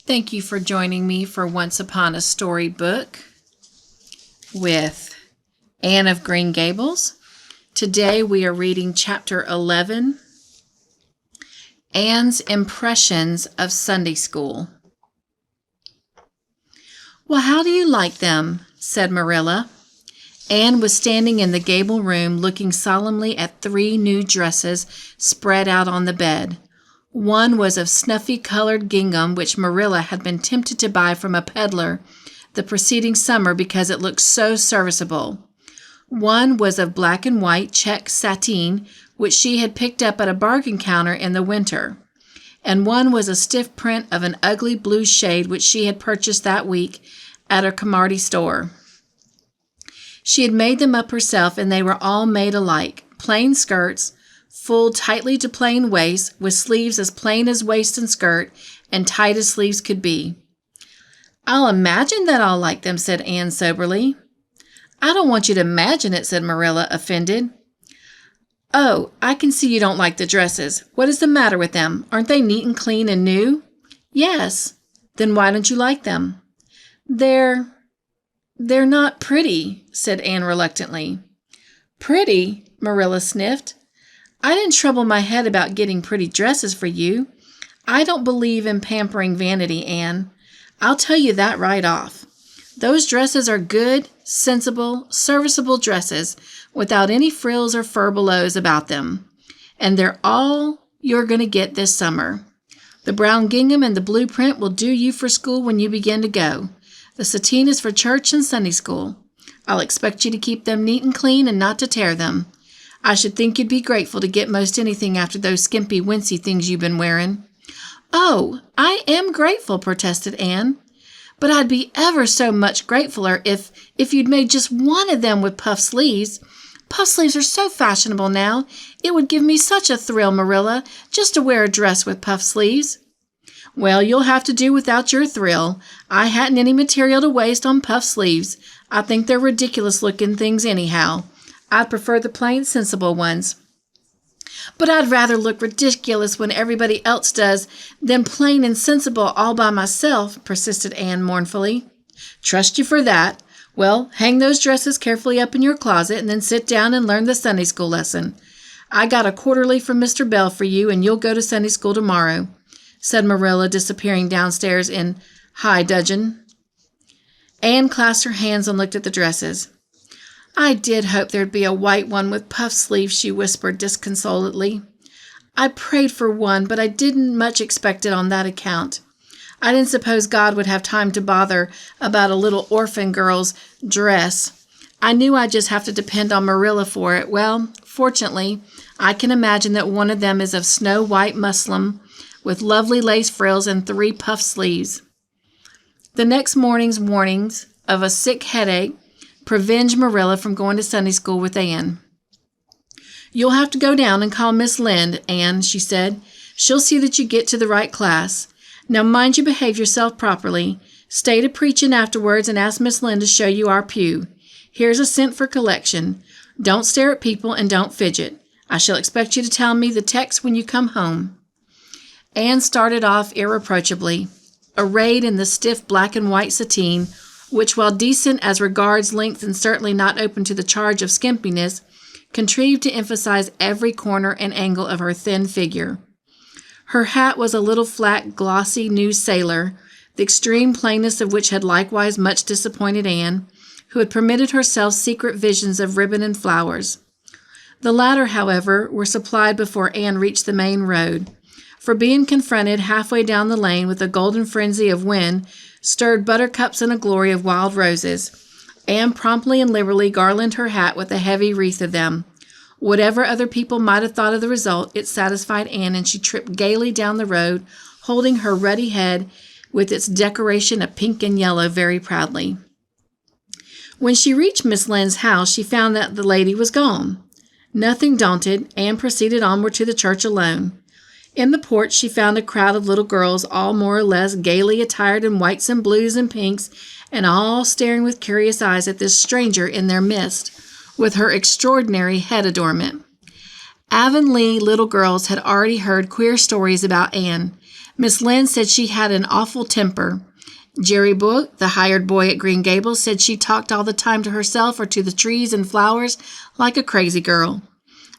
Thank you for joining me for Once Upon a Storybook with Anne of Green Gables. Today we are reading Chapter 11, Anne's Impressions of Sunday School. "Well, how do you like them?" said Marilla. Anne was standing in the gable room looking solemnly at 3 new dresses spread out on the bed. One was of snuffy-colored gingham, which Marilla had been tempted to buy from a peddler the preceding summer because it looked so serviceable. One was of black and white check sateen, which she had picked up at a bargain counter in the winter. And one was a stiff print of an ugly blue shade which she had purchased that week at a commodity store. She had made them up herself, and they were all made alike, plain skirts, full tightly to plain waist, with sleeves as plain as waist and skirt, and tight as sleeves could be. "I'll imagine that I'll like them," said Anne soberly. "I don't want you to imagine it," said Marilla, offended. "Oh, I can see you don't like the dresses. What is the matter with them? Aren't they neat and clean and new?" "Yes." "Then why don't you like them?" They're not pretty," said Anne reluctantly. "Pretty?" Marilla sniffed. "I didn't trouble my head about getting pretty dresses for you. I don't believe in pampering vanity, Anne. I'll tell you that right off. Those dresses are good, sensible, serviceable dresses without any frills or furbelows about them. And they're all you're going to get this summer. The brown gingham and the blue print will do you for school when you begin to go. The sateen is for church and Sunday school. I'll expect you to keep them neat and clean and not to tear them. I should think you'd be grateful to get most anything after those skimpy, wincey things you've been wearing." "Oh, I am grateful," protested Anne. "But I'd be ever so much gratefuler if you'd made just one of them with puff sleeves. Puff sleeves are so fashionable now. It would give me such a thrill, Marilla, just to wear a dress with puff sleeves." "Well, you'll have to do without your thrill. I hadn't any material to waste on puff sleeves. I think they're ridiculous-looking things anyhow. I'd prefer the plain, sensible ones." "But I'd rather look ridiculous when everybody else does than plain and sensible all by myself," persisted Anne mournfully. "Trust you for that. Well, hang those dresses carefully up in your closet and then sit down and learn the Sunday school lesson. I got a quarterly from Mr. Bell for you, and you'll go to Sunday school tomorrow," said Marilla, disappearing downstairs in high dudgeon. Anne clasped her hands and looked at the dresses. "I did hope there'd be a white one with puff sleeves," she whispered disconsolately. "I prayed for one, but I didn't much expect it on that account. I didn't suppose God would have time to bother about a little orphan girl's dress. I knew I'd just have to depend on Marilla for it. Well, fortunately, I can imagine that one of them is of snow-white muslin with lovely lace frills and 3 puff sleeves." The next morning's warnings of a sick headache prevented Marilla from going to Sunday school with Anne. "You'll have to go down and call Miss Lynde, Anne," she said. "She'll see that you get to the right class. Now mind you behave yourself properly. Stay to preaching afterwards and ask Miss Lynde to show you our pew. Here's a cent for collection. Don't stare at people and don't fidget. I shall expect you to tell me the text when you come home." Anne started off irreproachably, arrayed in the stiff black and white sateen, which, while decent as regards length and certainly not open to the charge of skimpiness, contrived to emphasize every corner and angle of her thin figure. Her hat was a little flat, glossy new sailor, the extreme plainness of which had likewise much disappointed Anne, who had permitted herself secret visions of ribbon and flowers. The latter, however, were supplied before Anne reached the main road, for being confronted halfway down the lane with a golden frenzy of wind stirred buttercups and a glory of wild roses, Anne promptly and liberally garlanded her hat with a heavy wreath of them. Whatever other people might have thought of the result, it satisfied Anne, and she tripped gaily down the road, holding her ruddy head with its decoration of pink and yellow very proudly. When she reached Miss Lynde's house, she found that the lady was gone. Nothing daunted, Anne proceeded onward to the church alone. In the porch she found a crowd of little girls, all more or less gaily attired in whites and blues and pinks, and all staring with curious eyes at this stranger in their midst, with her extraordinary head adornment. Avonlea little girls had already heard queer stories about Anne. Miss Lynn said she had an awful temper. Jerry Book, the hired boy at Green Gables, said she talked all the time to herself or to the trees and flowers like a crazy girl.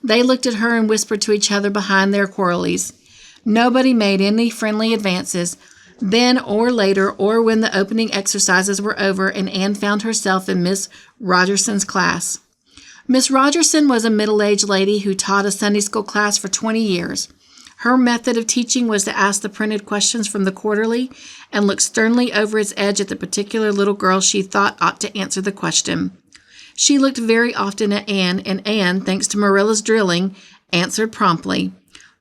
They looked at her and whispered to each other behind their quarrelies. Nobody made any friendly advances, then or later or when the opening exercises were over and Anne found herself in Miss Rogerson's class. Miss Rogerson was a middle-aged lady who taught a Sunday school class for 20 years. Her method of teaching was to ask the printed questions from the quarterly and look sternly over its edge at the particular little girl she thought ought to answer the question. She looked very often at Anne, and Anne, thanks to Marilla's drilling, answered promptly.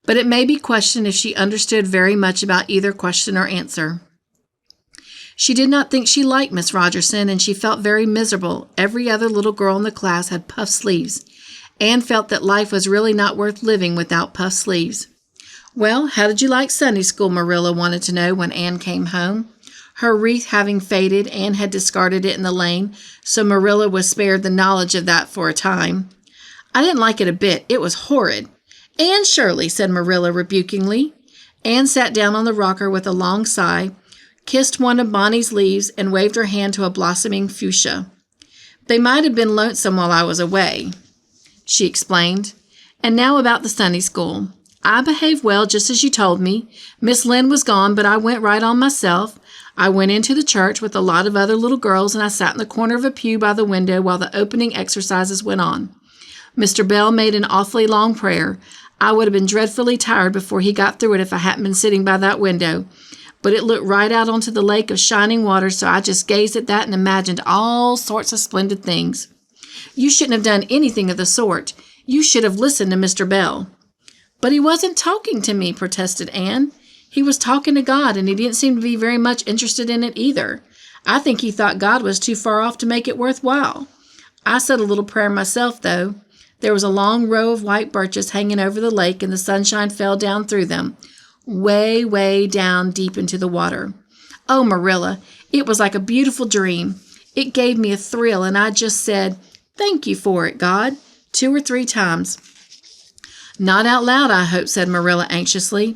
But it may be questioned if she understood very much about either question or answer. She did not think she liked Miss Rogerson, and she felt very miserable. Every other little girl in the class had puffed sleeves. Anne felt that life was really not worth living without puffed sleeves. "Well, how did you like Sunday school?" Marilla wanted to know when Anne came home. Her wreath having faded, Anne had discarded it in the lane, so Marilla was spared the knowledge of that for a time. "I didn't like it a bit. It was horrid." "Anne Shirley," said Marilla rebukingly. Anne sat down on the rocker with a long sigh, kissed one of Bonnie's leaves, and waved her hand to a blossoming fuchsia. "They might have been lonesome while I was away," she explained. "And now about the Sunday school. I behaved well, just as you told me. Miss Lynn was gone, but I went right on myself. I went into the church with a lot of other little girls, and I sat in the corner of a pew by the window while the opening exercises went on. Mr. Bell made an awfully long prayer. I would have been dreadfully tired before he got through it if I hadn't been sitting by that window. But it looked right out onto the lake of shining water, so I just gazed at that and imagined all sorts of splendid things." "You shouldn't have done anything of the sort. You should have listened to Mr. Bell." "But he wasn't talking to me," protested Anne. "He was talking to God, and he didn't seem to be very much interested in it either. I think he thought God was too far off to make it worthwhile. I said a little prayer myself, though. There was a long row of white birches hanging over the lake, and the sunshine fell down through them, way, way down deep into the water. Oh, Marilla, it was like a beautiful dream. It gave me a thrill, and I just said, 'Thank you for it, God,' 2 or 3 times. "Not out loud, I hope," said Marilla anxiously.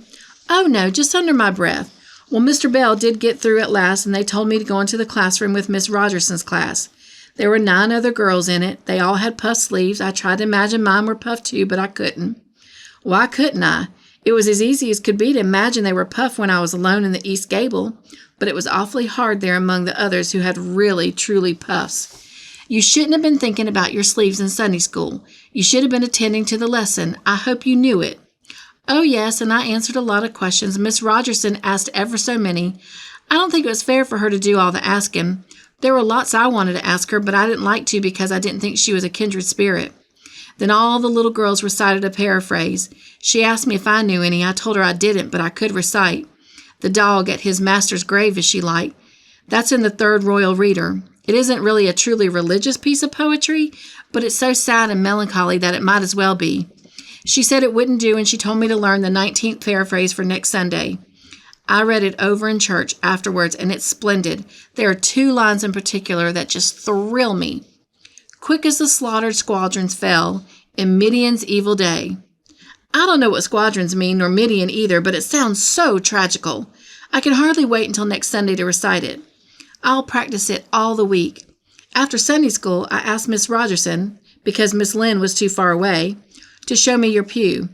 "Oh, no, just under my breath. Well, Mr. Bell did get through at last, and they told me to go into the classroom with Miss Rogerson's class. There were 9 other girls in it. They all had puffed sleeves. I tried to imagine mine were puffed too, but I couldn't." "Why couldn't I? It was as easy as could be to imagine they were puffed when I was alone in the east gable, but it was awfully hard there among the others who had really, truly puffs. You shouldn't have been thinking about your sleeves in Sunday school. You should have been attending to the lesson. I hope you knew it." "Oh, yes, and I answered a lot of questions. Miss Rogerson asked ever so many. I don't think it was fair for her to do all the asking. There were lots I wanted to ask her, but I didn't like to because I didn't think she was a kindred spirit." Then all the little girls recited a paraphrase. She asked me if I knew any. I told her I didn't, but I could recite. "The dog at his master's grave," as she liked. That's in the 3rd Royal Reader. It isn't really a truly religious piece of poetry, but it's so sad and melancholy that it might as well be. She said it wouldn't do, and she told me to learn the 19th paraphrase for next Sunday. I read it over in church afterwards, and it's splendid. There are 2 lines in particular that just thrill me. "Quick as the slaughtered squadrons fell in Midian's evil day." I don't know what squadrons mean, nor Midian either, but it sounds so tragical. I can hardly wait until next Sunday to recite it. I'll practice it all the week. After Sunday school, I asked Miss Rogerson, because Miss Lynn was too far away, to show me your pew.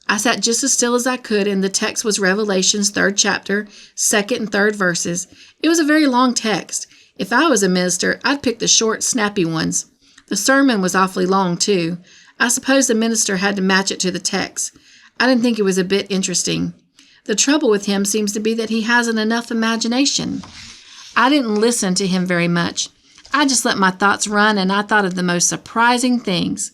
I sat just as still as I could, and the text was Revelation's 3rd chapter, 2nd and 3rd verses. It was a very long text. If I was a minister, I'd pick the short, snappy ones. The sermon was awfully long, too. I suppose the minister had to match it to the text. I didn't think it was a bit interesting. The trouble with him seems to be that he hasn't enough imagination. I didn't listen to him very much. I just let my thoughts run, and I thought of the most surprising things.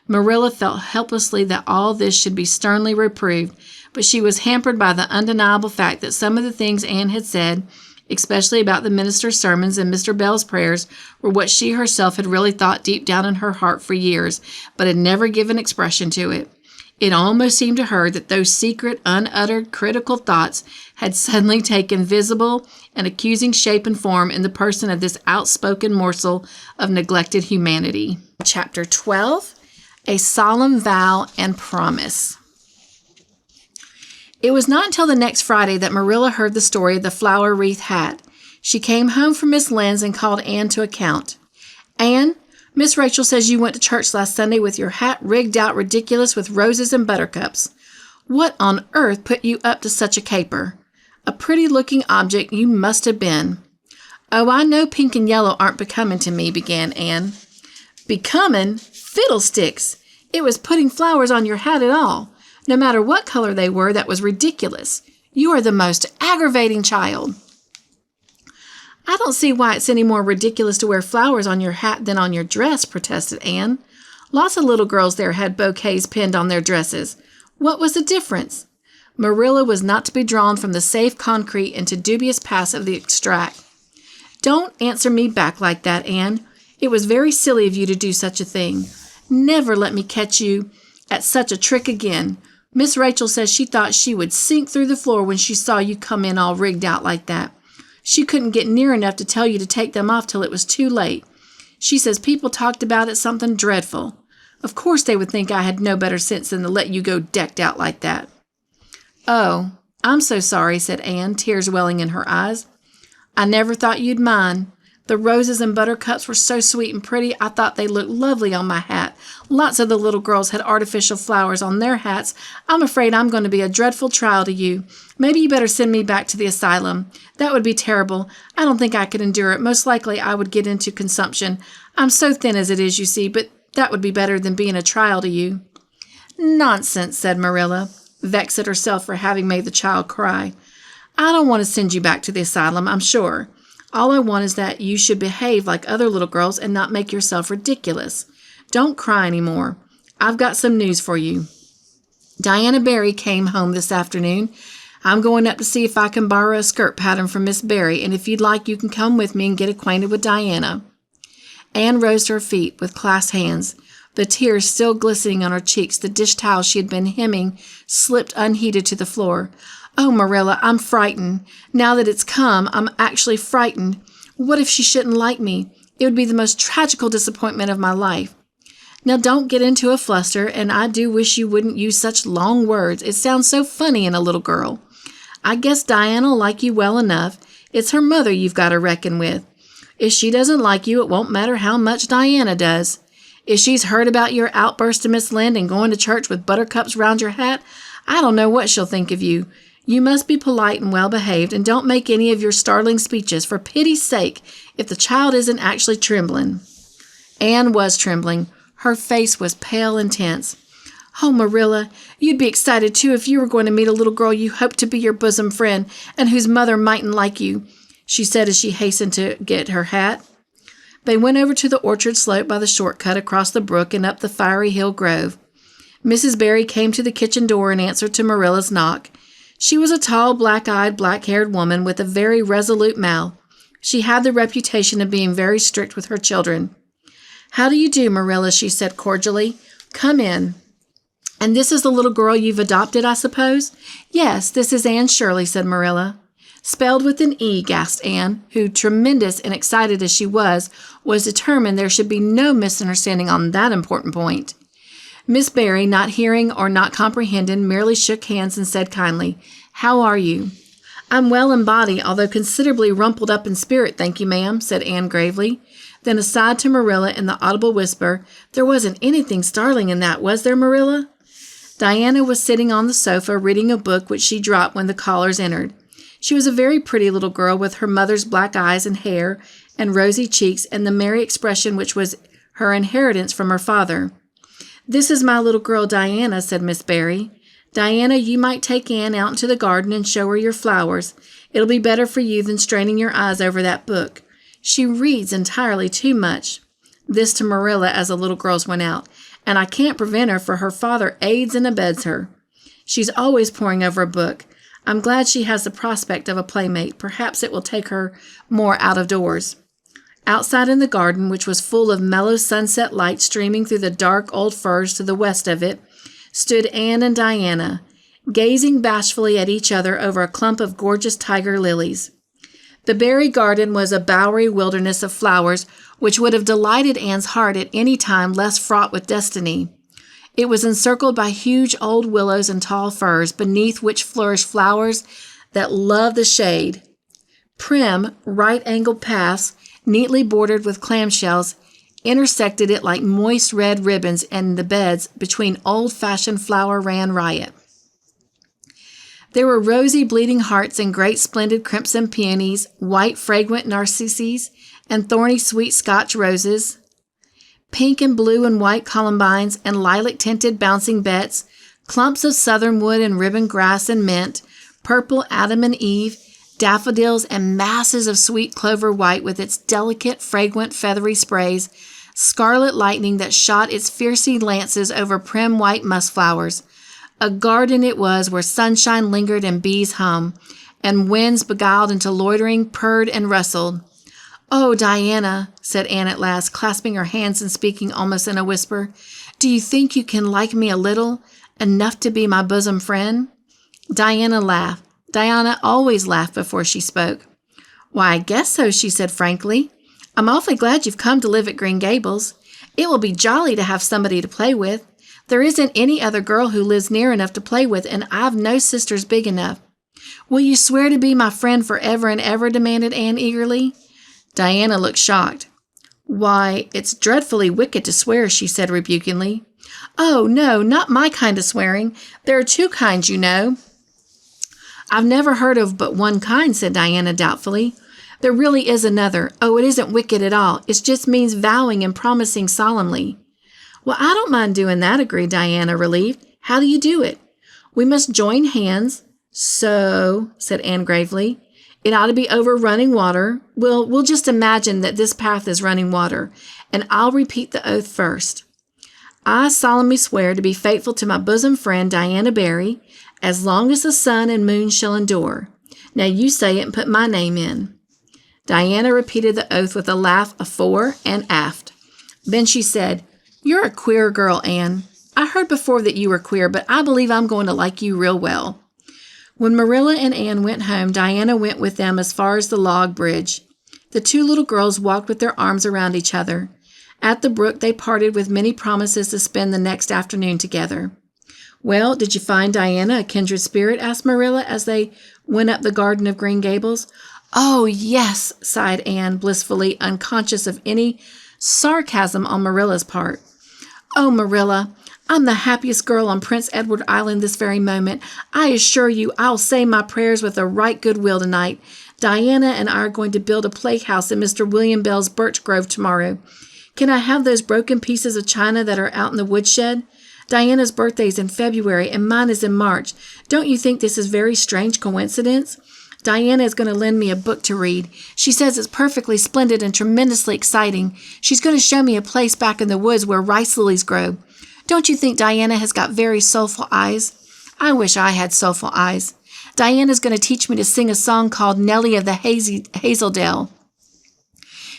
Marilla felt helplessly that all this should be sternly reproved, but she was hampered by the undeniable fact that some of the things Anne had said, especially about the minister's sermons and Mr. Bell's prayers, were what she herself had really thought deep down in her heart for years, but had never given expression to it. It almost seemed to her that those secret, unuttered, critical thoughts had suddenly taken visible and accusing shape and form in the person of this outspoken morsel of neglected humanity. Chapter 12, A Solemn Vow and Promise. It was not until the next Friday that Marilla heard the story of the flower wreath hat. She came home from Miss Lynn's and called Anne to account. Anne, Miss Rachel says you went to church last Sunday with your hat rigged out ridiculous with roses and buttercups. What on earth put you up to such a caper? A pretty-looking object you must have been. Oh, I know pink and yellow aren't becoming to me, began Anne. Becoming? Fiddlesticks! It was putting flowers on your hat at all. No matter what color they were, that was ridiculous. You are the most aggravating child. I don't see why it's any more ridiculous to wear flowers on your hat than on your dress, protested Anne. Lots of little girls there had bouquets pinned on their dresses. What was the difference? Marilla was not to be drawn from the safe concrete into dubious paths of the extract. Don't answer me back like that, Anne. It was very silly of you to do such a thing. Never let me catch you at such a trick again. Miss Rachel says she thought she would sink through the floor when she saw you come in all rigged out like that. She couldn't get near enough to tell you to take them off till it was too late. She says people talked about it something dreadful. Of course they would think I had no better sense than to let you go decked out like that. Oh, I'm so sorry, said Anne, tears welling in her eyes. I never thought you'd mind. The roses and buttercups were so sweet and pretty, I thought they looked lovely on my hat. Lots of the little girls had artificial flowers on their hats. I'm afraid I'm going to be a dreadful trial to you. Maybe you better send me back to the asylum. That would be terrible. I don't think I could endure it. Most likely I would get into consumption. I'm so thin as it is, you see, but that would be better than being a trial to you. Nonsense, said Marilla, vexed at herself for having made the child cry. I don't want to send you back to the asylum, I'm sure. All I want is that you should behave like other little girls and not make yourself ridiculous. Don't cry any more. I've got some news for you. Diana Barry came home this afternoon. I'm going up to see if I can borrow a skirt pattern from Miss Barry, and if you'd like, you can come with me and get acquainted with Diana. Anne rose to her feet with clasped hands. The tears still glistening on her cheeks, the dish towel she had been hemming slipped unheeded to the floor. Oh, Marilla, I'm frightened. Now that it's come, I'm actually frightened. What if she shouldn't like me? It would be the most tragical disappointment of my life. Now, don't get into a fluster, and I do wish you wouldn't use such long words. It sounds so funny in a little girl. I guess Diana'll like you well enough. It's her mother you've got to reckon with. If she doesn't like you, it won't matter how much Diana does. If she's heard about your outburst to Miss Lynde and going to church with buttercups round your hat, I don't know what she'll think of you. You must be polite and well-behaved, and don't make any of your startling speeches, for pity's sake, if the child isn't actually trembling. Anne was trembling. Her face was pale and tense. Oh, Marilla, you'd be excited, too, if you were going to meet a little girl you hoped to be your bosom friend, and whose mother mightn't like you, she said as she hastened to get her hat. They went over to the orchard slope by the shortcut across the brook and up the fiery hill grove. Mrs. Barry came to the kitchen door in answer to Marilla's knock. She was a tall, black-eyed, black-haired woman with a very resolute mouth. She had the reputation of being very strict with her children. How do you do, Marilla? She said cordially. Come in. And this is the little girl you've adopted, I suppose? Yes, this is Anne Shirley, said Marilla. Spelled with an E, gasped Anne, who, tremendous and excited as she was determined there should be no misunderstanding on that important point. Miss Barry, not hearing or not comprehending, merely shook hands and said kindly, How are you? I'm well in body, although considerably rumpled up in spirit, thank you, ma'am, said Anne gravely. Then aside to Marilla in the audible whisper, There wasn't anything startling in that, was there, Marilla? Diana was sitting on the sofa reading a book which she dropped when the callers entered. She was a very pretty little girl with her mother's black eyes and hair and rosy cheeks and the merry expression which was her inheritance from her father. This is my little girl Diana, said Miss Barry. Diana, you might take Anne out into the garden and show her your flowers. It'll be better for you than straining your eyes over that book. She reads entirely too much. This to Marilla as the little girls went out. And I can't prevent her, for her father aids and abets her. She's always poring over a book. I'm glad she has the prospect of a playmate. Perhaps it will take her more out of doors. Outside in the garden, which was full of mellow sunset light streaming through the dark old firs to the west of it, stood Anne and Diana, gazing bashfully at each other over a clump of gorgeous tiger lilies. The Barry garden was a bowery wilderness of flowers which would have delighted Anne's heart at any time less fraught with destiny. It was encircled by huge old willows and tall firs, beneath which flourished flowers that loved the shade. Prim, right-angled paths, neatly bordered with clamshells, intersected it like moist red ribbons, and the beds between old-fashioned flower ran riot. There were rosy bleeding hearts and great splendid crimson peonies, white fragrant narcissus, and thorny sweet Scotch roses, pink and blue and white columbines and lilac-tinted bouncing bets, clumps of southernwood and ribbon grass and mint, purple Adam and Eve, daffodils and masses of sweet clover white with its delicate, fragrant, feathery sprays, scarlet lightning that shot its fiercy lances over prim white musk flowers. A garden it was where sunshine lingered and bees hummed, and winds beguiled into loitering purred and rustled. "Oh, Diana," said Anne at last, clasping her hands and speaking almost in a whisper, "do you think you can like me a little, enough to be my bosom friend?" Diana laughed. Diana always laughed before she spoke. "Why, I guess so," she said frankly. "I'm awfully glad you've come to live at Green Gables. It will be jolly to have somebody to play with. There isn't any other girl who lives near enough to play with, and I've no sisters big enough." "Will you swear to be my friend forever and ever?" demanded Anne eagerly. Diana looked shocked. "Why, it's dreadfully wicked to swear," she said rebukingly. "Oh, no, not my kind of swearing. There are two kinds, you know." "I've never heard of but one kind," said Diana doubtfully. "There really is another. Oh, it isn't wicked at all. It just means vowing and promising solemnly." "Well, I don't mind doing that," agreed Diana, relieved. "How do you do it?" "We must join hands." "So," said Anne gravely, "it ought to be over running water. We'll just imagine that this path is running water, and I'll repeat the oath first. I solemnly swear to be faithful to my bosom friend, Diana Barry, as long as the sun and moon shall endure. Now you say it and put my name in." Diana repeated the oath with a laugh afore and aft. Then she said, "You're a queer girl, Anne. I heard before that you were queer, but I believe I'm going to like you real well." When Marilla and Anne went home, Diana went with them as far as the log bridge. The two little girls walked with their arms around each other. At the brook, they parted with many promises to spend the next afternoon together. "Well, did you find Diana a kindred spirit?" asked Marilla as they went up the garden of Green Gables. "Oh, yes," sighed Anne, blissfully unconscious of any sarcasm on Marilla's part. "Oh, Marilla, I'm the happiest girl on Prince Edward Island this very moment. I assure you I'll say my prayers with a right good will tonight. Diana and I are going to build a playhouse in Mr. William Bell's birch grove tomorrow. Can I have those broken pieces of china that are out in the woodshed? Diana's birthday's in February and mine is in March. Don't you think this is a very strange coincidence? Diana is going to lend me a book to read. She says it's perfectly splendid and tremendously exciting. She's going to show me a place back in the woods where rice lilies grow. Don't you think Diana has got very soulful eyes? I wish I had soulful eyes. Diana's going to teach me to sing a song called Nellie of the Hazeldale.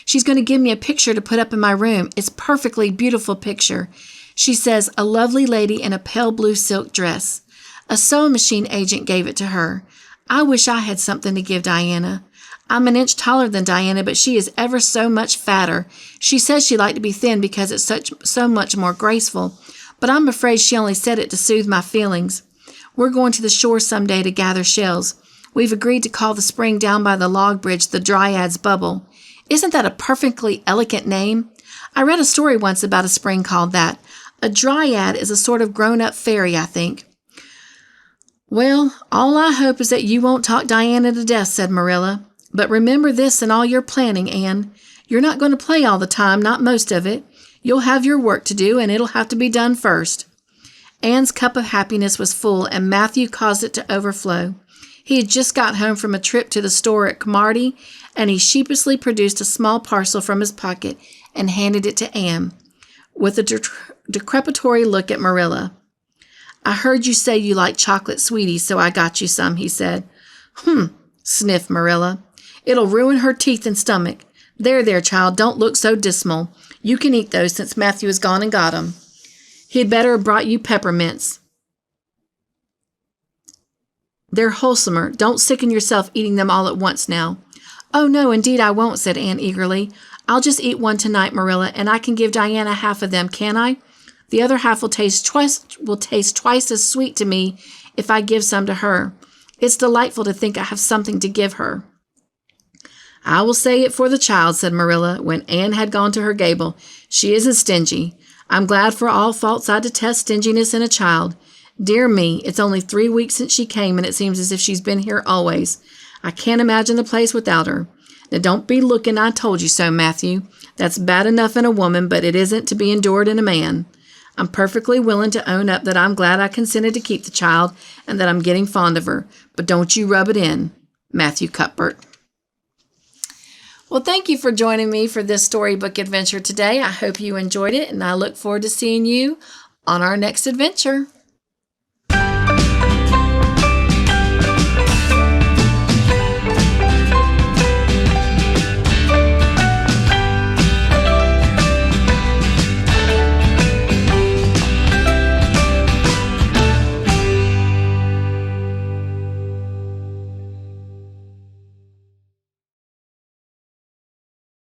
She's going to give me a picture to put up in my room. It's a perfectly beautiful picture. She says, a lovely lady in a pale blue silk dress. A sewing machine agent gave it to her. I wish I had something to give Diana. I'm an inch taller than Diana, but she is ever so much fatter. She says she'd like to be thin because it's so much more graceful, but I'm afraid she only said it to soothe my feelings. We're going to the shore someday to gather shells. We've agreed to call the spring down by the log bridge the Dryad's Bubble. Isn't that a perfectly elegant name? I read a story once about a spring called that. A dryad is a sort of grown-up fairy, I think. Well, all I hope is that you won't talk Diana to death, said Marilla. But remember this in all your planning, Anne. You're not going to play all the time, not most of it. You'll have your work to do, and it'll have to be done first. Anne's cup of happiness was full, and Matthew caused it to overflow. He had just got home from a trip to the store at Cromarty, and he sheepishly produced a small parcel from his pocket and handed it to Anne, with a decrepitory look at Marilla. I heard you say you like chocolate sweeties, so I got you some, he said. Sniffed Marilla. It'll ruin her teeth and stomach. There, child, don't look so dismal. You can eat those since Matthew has gone and got 'em. He'd better have brought you peppermints. They're wholesomer. Don't sicken yourself eating them all at once now. Oh, no, indeed I won't, said Anne eagerly. I'll just eat one tonight, Marilla, and I can give Diana half of them, can't I? The other half will taste twice as sweet to me if I give some to her. It's delightful to think I have something to give her." "I will say it for the child," said Marilla, when Anne had gone to her gable. "She isn't stingy. I'm glad for all faults I detest stinginess in a child. Dear me, it's only 3 weeks since she came, and it seems as if she's been here always. I can't imagine the place without her. Now don't be looking, I told you so, Matthew. That's bad enough in a woman, but it isn't to be endured in a man. I'm perfectly willing to own up that I'm glad I consented to keep the child and that I'm getting fond of her, but don't you rub it in. Matthew Cuthbert." Well, thank you for joining me for this storybook adventure today. I hope you enjoyed it, and I look forward to seeing you on our next adventure.